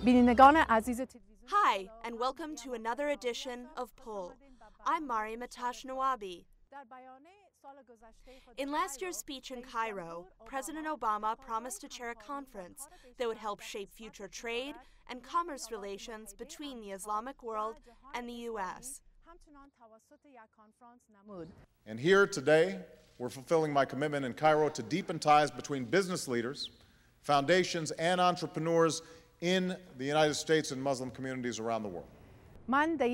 Hi, and welcome to another edition of Pull. I'm Mariam Atash Nawabi. In last year's speech in Cairo, President Obama promised to chair a conference that would help shape future trade and commerce relations between the Islamic world and the U.S. And here today, we're fulfilling my commitment in Cairo to deepen ties between business leaders, foundations, and entrepreneurs in the United States and Muslim communities around the world. I'm here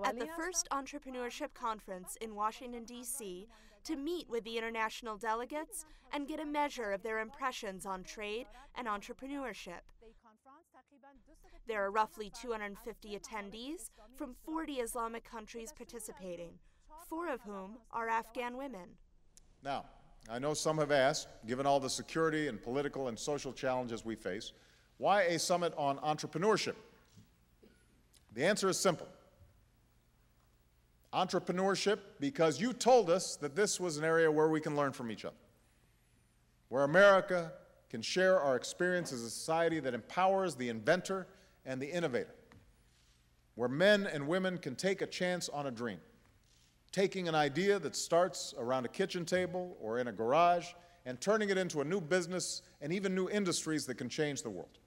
at the first Entrepreneurship Conference in Washington, D.C. to meet with the international delegates and get a measure of their impressions on trade and entrepreneurship. There are roughly 250 attendees from 40 Islamic countries participating, 4 of whom are Afghan women. Now, I know some have asked, given all the security and political and social challenges we face, why a summit on entrepreneurship? The answer is simple. Entrepreneurship, because you told us that this was an area where we can learn from each other, where America can share our experience as a society that empowers the inventor and the innovator, where men and women can take a chance on a dream, taking an idea that starts around a kitchen table or in a garage and turning it into a new business and even new industries that can change the world.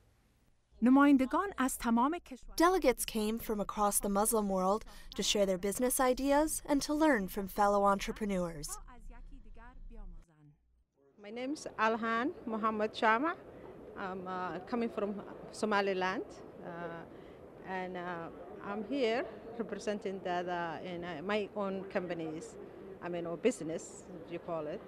Delegates came from across the Muslim world to share their business ideas and to learn from fellow entrepreneurs. My name is Alhan Muhammad Shama. I'm coming from Somaliland, and I'm here representing my own companies, or business, you call it.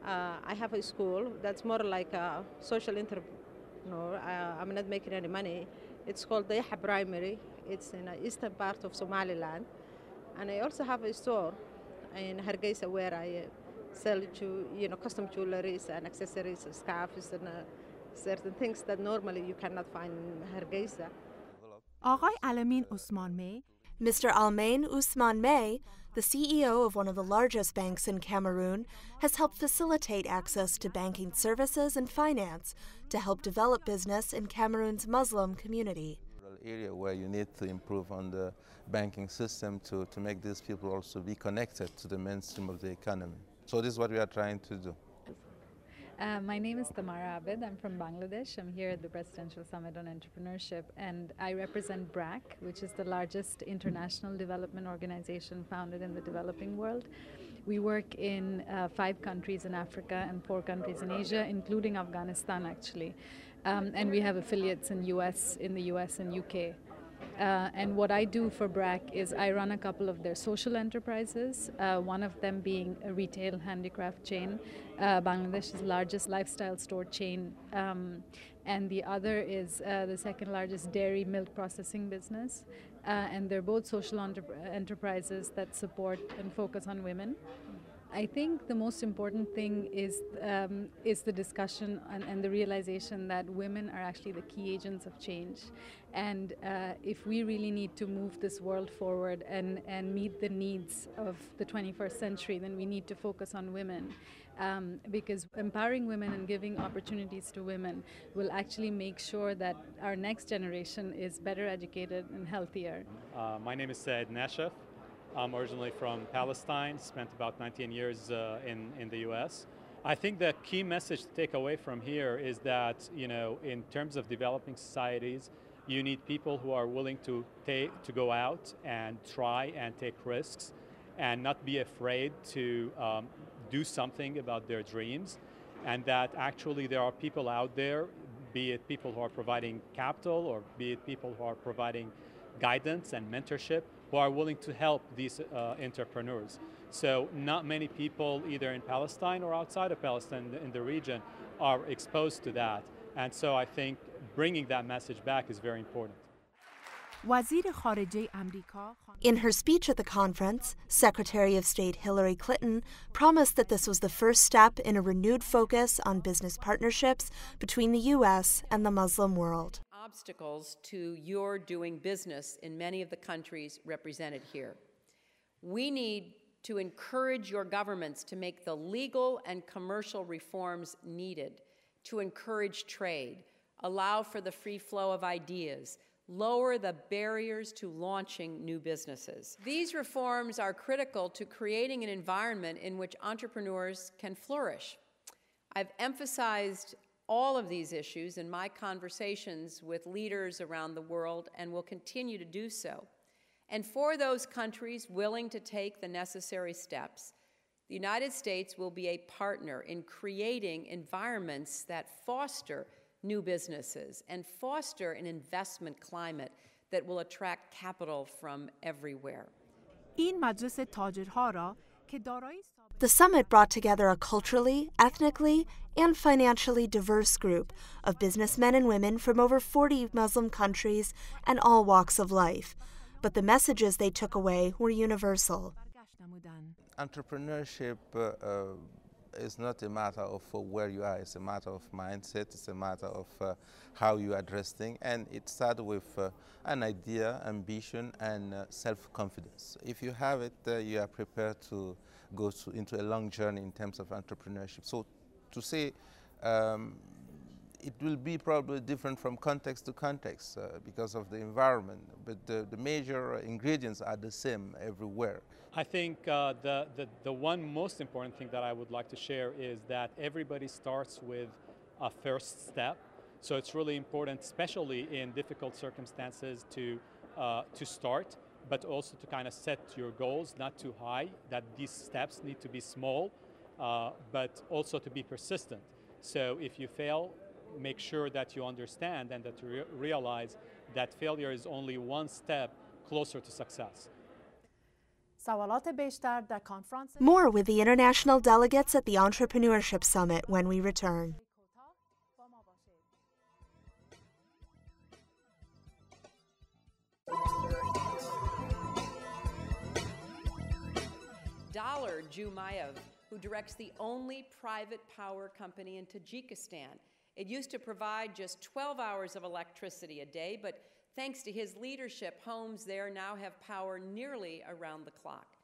I have a school that's more like a social entrepreneur. I'm not making any money. It's called Dayha Primary. It's in the eastern part of Somaliland. And I also have a store in Hargeisa where I sell custom jewelries and accessories, scarves, and certain things that normally you cannot find in Hargeisa. Mr. Almain Usman May, the CEO of one of the largest banks in Cameroon, has helped facilitate access to banking services and finance to help develop business in Cameroon's Muslim community. Area where you need to improve on the banking system to make these people also be connected to the mainstream of the economy. So this is what we are trying to do. My name is Tamara Abid. I'm from Bangladesh. I'm here at the Presidential Summit on Entrepreneurship, and I represent BRAC, which is the largest international development organization founded in the developing world. We work in 5 countries in Africa and 4 countries in Asia, including Afghanistan, actually. And we have affiliates in the US and UK. And what I do for BRAC is I run a couple of their social enterprises, one of them being a retail handicraft chain, Bangladesh's largest lifestyle store chain, and the other is the second largest dairy milk processing business. And they're both social enterprises that support and focus on women. I think the most important thing is the discussion and the realization that women are actually the key agents of change. And if we really need to move this world forward and meet the needs of the 21st century, then we need to focus on women. Because empowering women and giving opportunities to women will actually make sure that our next generation is better educated and healthier. My name is Said Nashef. I'm originally from Palestine, spent about 19 years in the U.S. I think the key message to take away from here is that, in terms of developing societies, you need people who are willing to go out and try and take risks and not be afraid to do something about their dreams, and that actually there are people out there, be it people who are providing capital or be it people who are providing guidance and mentorship, who are willing to help these entrepreneurs. So not many people, either in Palestine or outside of Palestine in the region, are exposed to that. And so I think bringing that message back is very important. In her speech at the conference, Secretary of State Hillary Clinton promised that this was the first step in a renewed focus on business partnerships between the U.S. and the Muslim world. Obstacles to your doing business in many of the countries represented here. We need to encourage your governments to make the legal and commercial reforms needed to encourage trade, allow for the free flow of ideas, lower the barriers to launching new businesses. These reforms are critical to creating an environment in which entrepreneurs can flourish. I've emphasized all of these issues in my conversations with leaders around the world and will continue to do so. And for those countries willing to take the necessary steps, the United States will be a partner in creating environments that foster new businesses and foster an investment climate that will attract capital from everywhere. The summit brought together a culturally, ethnically, and financially diverse group of businessmen and women from over 40 Muslim countries and all walks of life. But the messages they took away were universal. Entrepreneurship is not a matter of where you are, it's a matter of mindset, it's a matter of how you address things, and it starts with an idea, ambition, and self-confidence. If you have it, you are prepared to go into a long journey in terms of entrepreneurship. So to say it will be probably different from context to context because of the environment, but the major ingredients are the same everywhere. I think the one most important thing that I would like to share is that everybody starts with a first step. So it's really important, especially in difficult circumstances, to start, but also to kind of set your goals, not too high, that these steps need to be small, but also to be persistent. So if you fail, make sure that you understand and that you realize that failure is only one step closer to success. More with the international delegates at the Entrepreneurship Summit when we return. Daler Jumayev, who directs the only private power company in Tajikistan. It used to provide just 12 hours of electricity a day, but thanks to his leadership, homes there now have power nearly around the clock.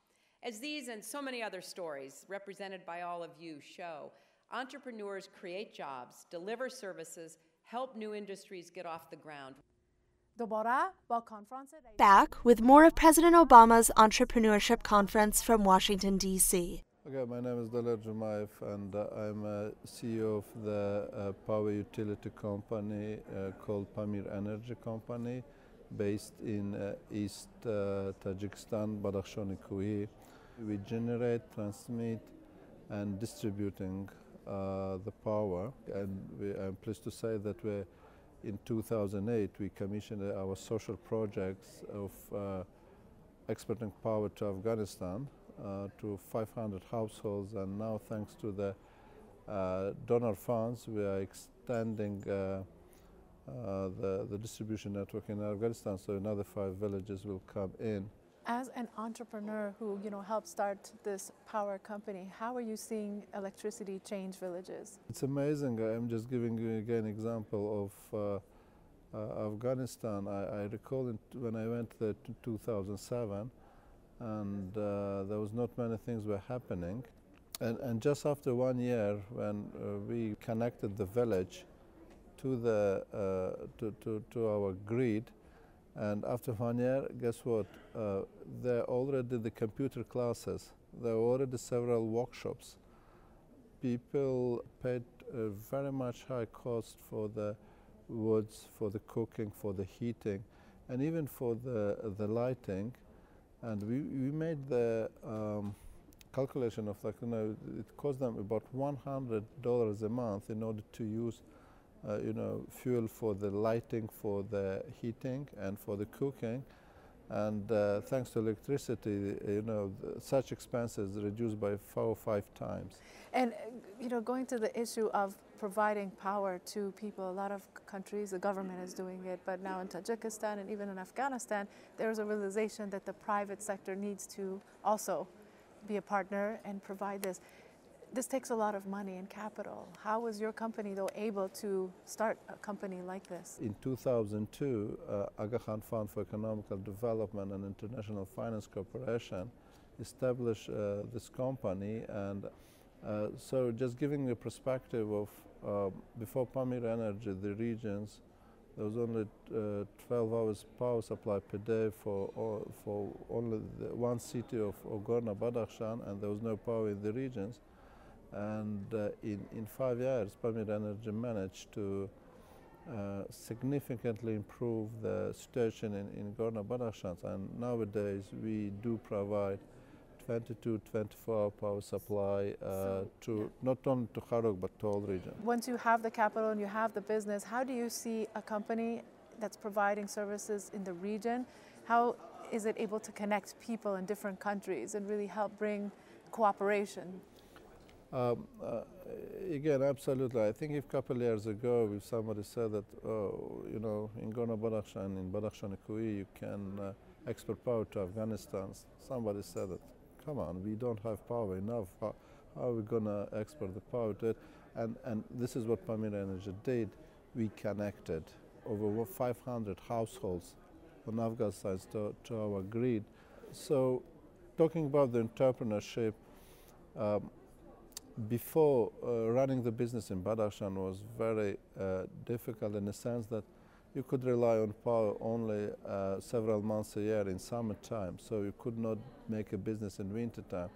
As these and so many other stories represented by all of you show, entrepreneurs create jobs, deliver services, help new industries get off the ground. Back with more of President Obama's Entrepreneurship Conference from Washington, D.C. Okay, my name is Daler Jumayev, and I'm CEO of the power utility company called Pamir Energy Company, based in East Tajikistan, Badakhshani-Kohi. We generate, transmit, and distributing the power. And I'm pleased to say that in 2008 we commissioned our social projects of exporting power to Afghanistan. To 500 households, and now thanks to the donor funds, we are extending the distribution network in Afghanistan, so another 5 villages will come in. As an entrepreneur who helped start this power company, how are you seeing electricity change villages? It's amazing. I'm just giving you again an example of Afghanistan. I recall when I went there in 2007, and there was not many things were happening. And just after 1 year, when we connected the village to our grid, and after 1 year, guess what? There already the computer classes. There were already several workshops. People paid a very much high cost for the woods, for the cooking, for the heating, and even for the lighting. And we made the calculation of it cost them about $100 a month in order to use, fuel for the lighting, for the heating, and for the cooking. And thanks to electricity, such expenses reduced by 4 or 5 times. And going to the issue of providing power to people, a lot of countries, the government is doing it, but now in Tajikistan and even in Afghanistan, there's a realization that the private sector needs to also be a partner and provide this. This takes a lot of money and capital. How was your company, though, able to start a company like this? In 2002, Aga Khan Fund for Economical Development and International Finance Corporation established this company, and so just giving a perspective of before Pamir Energy, the regions, there was only 12 hours power supply per day for only the one city of Gorno-Badakhshan, and there was no power in the regions. And in 5 years, Pamir Energy managed to significantly improve the situation in Gorno-Badakhshan. And nowadays, we do provide 24-hour power supply to not only to Khartoum but to all region. Once you have the capital and you have the business, how do you see a company that's providing services in the region? How is it able to connect people in different countries and really help bring cooperation? Again, absolutely. I think if a couple of years ago, if somebody said that, oh, you know, in Gorno-Badakhshan, in Badakhshan-e-Kui, you can export power to Afghanistan, somebody said that, come on, we don't have power enough. How are we going to export the power to it? And this is what Pamir Energy did. We connected over 500 households on Afghanistan to our grid. So talking about the entrepreneurship, before running the business in Badakhshan was very difficult in the sense that you could rely on power only several months a year in summertime, so you could not make a business in wintertime.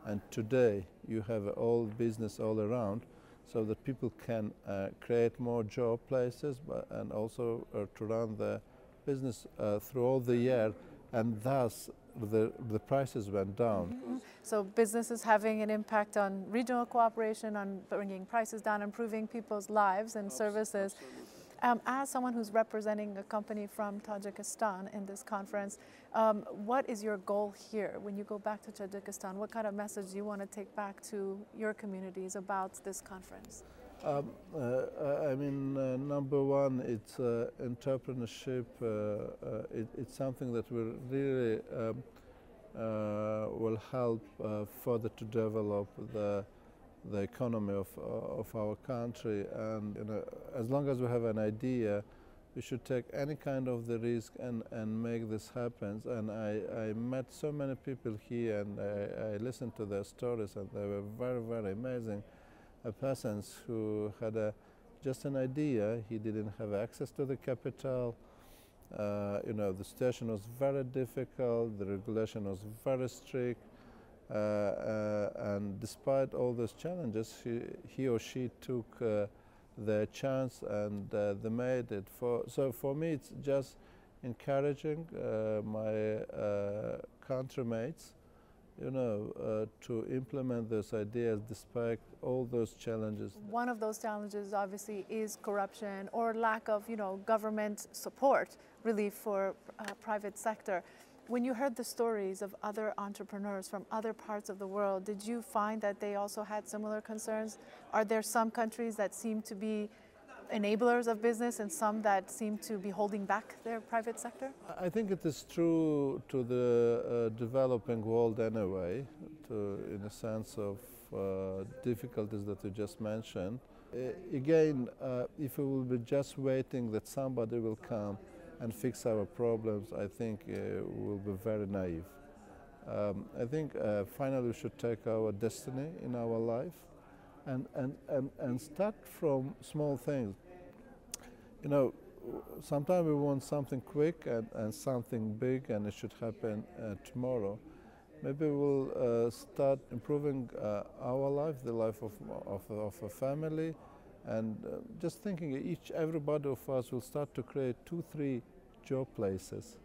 And today you have all business all around, so that people can create more job places and also to run the business through all the year, and thus the prices went down. Mm-hmm. So business is having an impact on regional cooperation, on bringing prices down, improving people's lives and services. As someone who's representing a company from Tajikistan in this conference, what is your goal here? When you go back to Tajikistan, what kind of message do you want to take back to your communities about this conference? I mean, number one, it's entrepreneurship. It's something that will really will help further to develop the economy of our country. And you know, as long as we have an idea, we should take any kind of the risk and make this happen. And I met so many people here, and I listened to their stories, and they were very, very amazing. Persons who had just an idea. He didn't have access to the capital. You know, the situation was very difficult. The regulation was very strict. And despite all those challenges, he or she took their chance, and they made it. So for me, it's just encouraging my countrymates, you know, to implement those ideas despite all those challenges. One of those challenges obviously is corruption or lack of, you know, government support really for private sector. When you heard the stories of other entrepreneurs from other parts of the world, did you find that they also had similar concerns? Are there some countries that seem to be enablers of business and some that seem to be holding back their private sector? I think it is true to the developing world anyway, in the sense of difficulties that you just mentioned. Again, if we will be just waiting that somebody will come and fix our problems, I think we'll be very naive. I think finally we should take our destiny in our life and start from small things. You know, sometimes we want something quick and something big, and it should happen tomorrow. Maybe we'll start improving our life, the life of a family, and just thinking everybody of us will start to create 2-3 job places.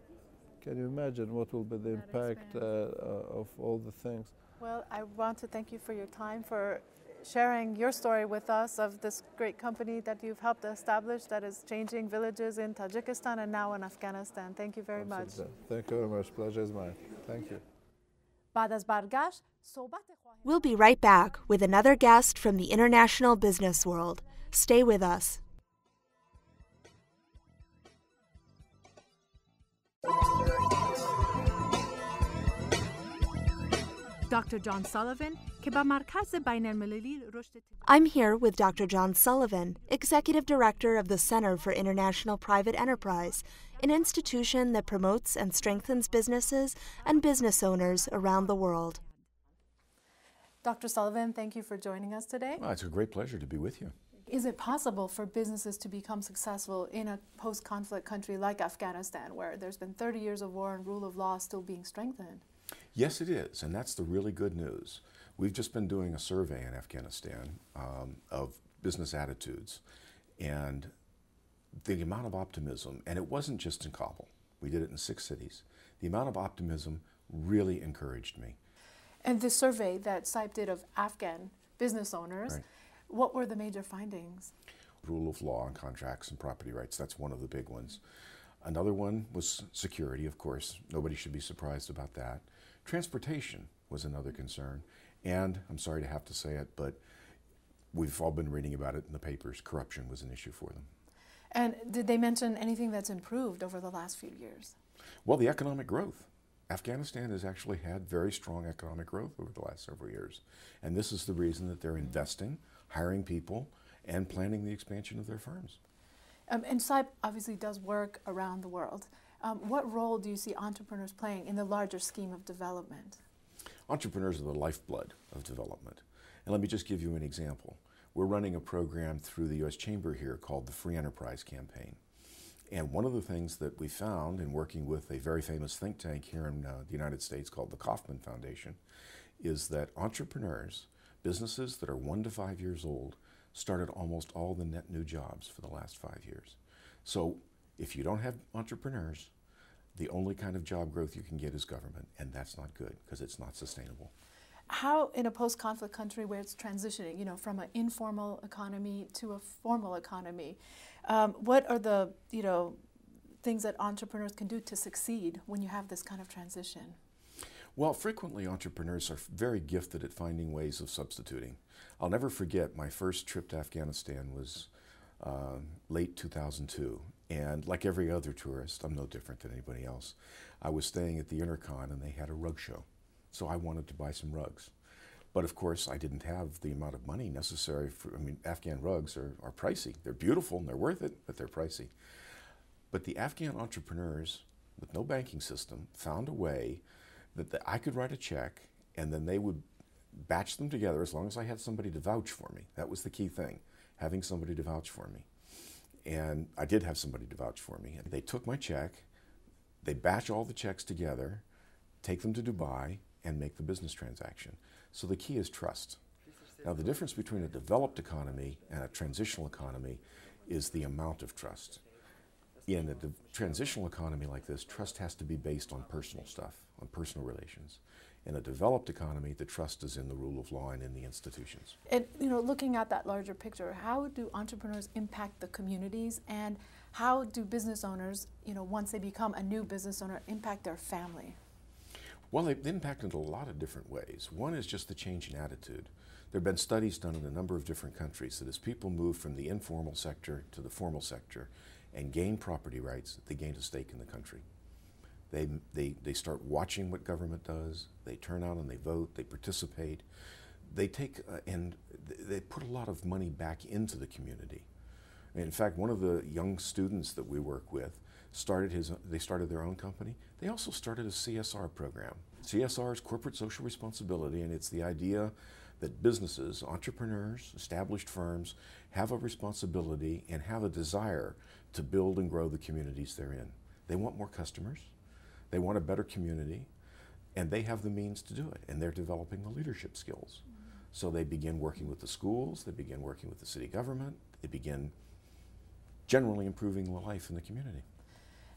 Can you imagine what will be the impact of all the things? Well, I want to thank you for your time, for sharing your story with us of this great company that you've helped establish that is changing villages in Tajikistan and now in Afghanistan. Thank you very much. Thank you very much. Pleasure is mine. Thank you. We'll be right back with another guest from the international business world. Stay with us. Dr. John Sullivan, I'm here with Dr. John Sullivan, Executive Director of the Center for International Private Enterprise, an institution that promotes and strengthens businesses and business owners around the world. Dr. Sullivan, thank you for joining us today. Well, it's a great pleasure to be with you. Is it possible for businesses to become successful in a post-conflict country like Afghanistan, where there's been 30 years of war and rule of law still being strengthened? Yes, it is, and that's the really good news. We've just been doing a survey in Afghanistan of business attitudes, and the amount of optimism, and it wasn't just in Kabul, we did it in 6 cities, the amount of optimism really encouraged me. And the survey that SAIP did of Afghan business owners, Right. What were the major findings? Rule of law on contracts and property rights, that's one of the big ones. Another one was security, of course. Nobody should be surprised about that. Transportation was another concern. And, I'm sorry to have to say it, but we've all been reading about it in the papers, corruption was an issue for them. And did they mention anything that's improved over the last few years? Well, the economic growth. Afghanistan has actually had very strong economic growth over the last several years. And this is the reason that they're investing, hiring people, and planning the expansion of their firms. And SAIP obviously does work around the world. What role do you see entrepreneurs playing in the larger scheme of development? Entrepreneurs are the lifeblood of development. And let me just give you an example. We're running a program through the U.S. Chamber here called the Free Enterprise Campaign. And one of the things that we found in working with a very famous think tank here in the United States called the Kauffman Foundation is that entrepreneurs, businesses that are 1 to 5 years old, started almost all the net new jobs for the last 5 years. So if you don't have entrepreneurs, the only kind of job growth you can get is government, and that's not good because it's not sustainable. How, in a post-conflict country where it's transitioning, you know, from an informal economy to a formal economy, what are the, you know, things that entrepreneurs can do to succeed when you have this kind of transition? Well, frequently entrepreneurs are very gifted at finding ways of substituting. I'll never forget my first trip to Afghanistan was late 2002. And like every other tourist, I'm no different than anybody else, I was staying at the Intercon and they had a rug show. So I wanted to buy some rugs. But of course, I didn't have the amount of money necessary for, I mean, Afghan rugs are pricey. They're beautiful and they're worth it, but they're pricey. But the Afghan entrepreneurs with no banking system found a way that I could write a check and then they would batch them together as long as I had somebody to vouch for me. That was the key thing, having somebody to vouch for me. And I did have somebody to vouch for me. And they took my check, they batch all the checks together, take them to Dubai, and make the business transaction. So the key is trust. Now the difference between a developed economy and a transitional economy is the amount of trust. In a transitional economy like this, trust has to be based on personal stuff, on personal relations. In a developed economy, the trust is in the rule of law and in the institutions. And, you know, looking at that larger picture, how do entrepreneurs impact the communities, and how do business owners, you know, once they become a new business owner, impact their family? Well, they've impacted in a lot of different ways. One is just the change in attitude. There have been studies done in a number of different countries that as people move from the informal sector to the formal sector and gain property rights, they gain a stake in the country. They start watching what government does, they turn out and they vote, they participate. They take and they put a lot of money back into the community. In fact, one of the young students that we work with they started their own company. They also started a CSR program. CSR is corporate social responsibility, and it's the idea that businesses, entrepreneurs, established firms have a responsibility and have a desire to build and grow the communities they're in. They want more customers, they want a better community, and they have the means to do it, and they're developing the leadership skills. So they begin working with the schools, they begin working with the city government, they begin generally improving the life in the community.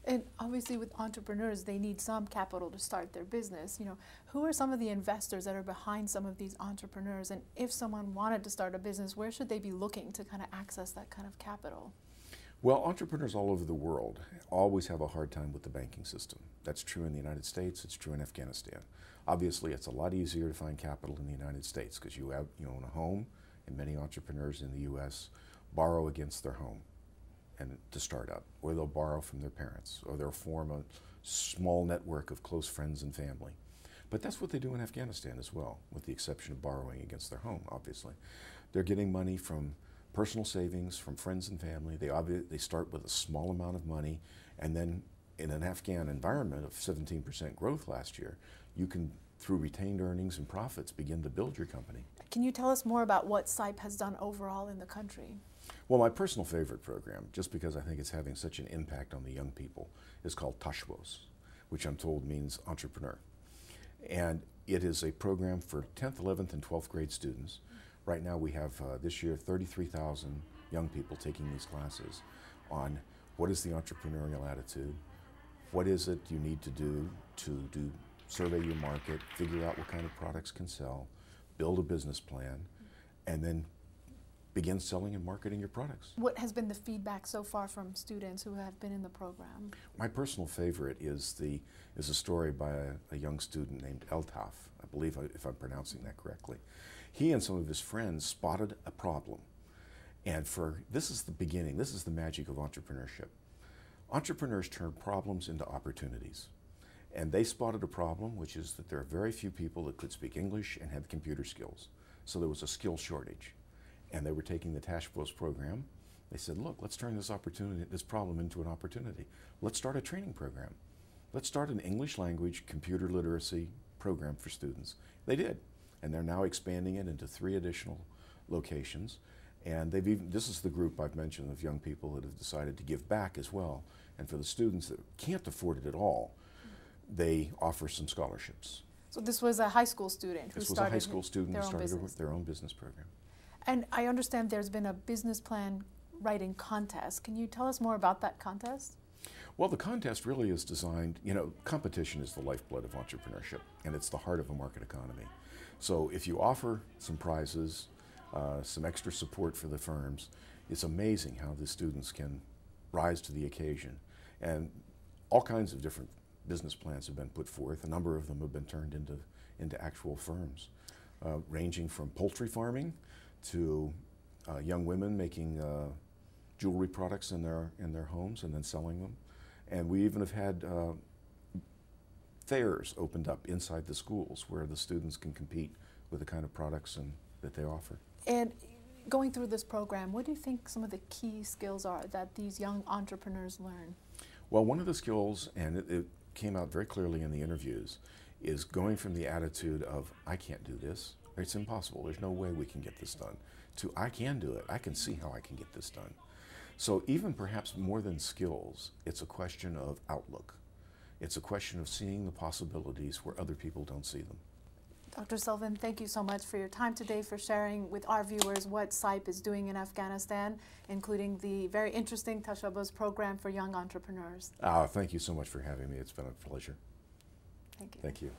And obviously with entrepreneurs, they need some capital to start their business. You know, who are some of the investors that are behind some of these entrepreneurs? And if someone wanted to start a business, where should they be looking to kind of access that kind of capital? Well, entrepreneurs all over the world always have a hard time with the banking system. That's true in the United States, it's true in Afghanistan. Obviously, it's a lot easier to find capital in the United States because you own a home, and many entrepreneurs in the U.S. borrow against their home and to start up, or they'll borrow from their parents, or they'll form a small network of close friends and family. But that's what they do in Afghanistan as well, with the exception of borrowing against their home, obviously. They're getting money from personal savings, from friends and family. They start with a small amount of money, and then in an Afghan environment of 17% growth last year, you can, through retained earnings and profits, begin to build your company. Can you tell us more about what SAIP has done overall in the country? Well, my personal favorite program, just because I think it's having such an impact on the young people, is called Tashbos, which I'm told means entrepreneur. And it is a program for 10th, 11th, and 12th grade students. Right now we have, this year, 33,000 young people taking these classes on what is the entrepreneurial attitude, what is it you need to do survey your market, figure out what kind of products can sell, build a business plan, and then begin selling and marketing your products. What has been the feedback so far from students who have been in the program? My personal favorite is a story by a young student named Eltaf, I believe, if I'm pronouncing that correctly. He and some of his friends spotted a problem. And this is the beginning, this is the magic of entrepreneurship. Entrepreneurs turn problems into opportunities. And they spotted a problem, which is that there are very few people that could speak English and had computer skills. So there was a skill shortage. And they were taking the Tashbos program. They said, look, let's turn this problem into an opportunity. Let's start a training program. Let's start an English language computer literacy program for students. They did. And they're now expanding it into 3 additional locations. And this is the group I've mentioned of young people that have decided to give back as well. And for the students that can't afford it at all, they offer some scholarships. So this was a high school student who started their own business program. And I understand there's been a business plan writing contest. Can you tell us more about that contest? Well, the contest really is designed, competition is the lifeblood of entrepreneurship, and it's the heart of a market economy. So if you offer some prizes, some extra support for the firms, it's amazing how the students can rise to the occasion. And all kinds of different business plans have been put forth. A number of them have been turned into actual firms, ranging from poultry farming to young women making jewelry products in their homes and then selling them. And we even have had fairs opened up inside the schools where the students can compete with the kind of products that they offer. And going through this program, what do you think some of the key skills are that these young entrepreneurs learn? Well, one of the skills, and it came out very clearly in the interviews, is going from the attitude of, I can't do this, or it's impossible, there's no way we can get this done, to I can do it, I can see how I can get this done. So even perhaps more than skills, it's a question of outlook. It's a question of seeing the possibilities where other people don't see them. Dr. Sullivan, thank you so much for your time today, for sharing with our viewers what SIPE is doing in Afghanistan, including the very interesting Tashbos program for young entrepreneurs. Thank you so much for having me. It's been a pleasure. Thank you. Thank you.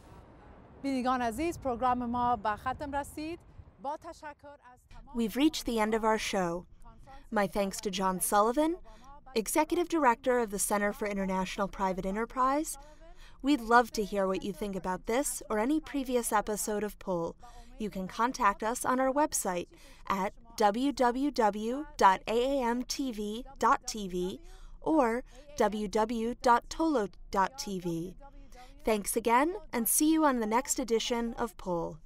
We've reached the end of our show. My thanks to John Sullivan, Executive Director of the Center for International Private Enterprise. We'd love to hear what you think about this or any previous episode of Pull. You can contact us on our website at www.aamtv.tv or www.tolo.tv. Thanks again, and see you on the next edition of Pull.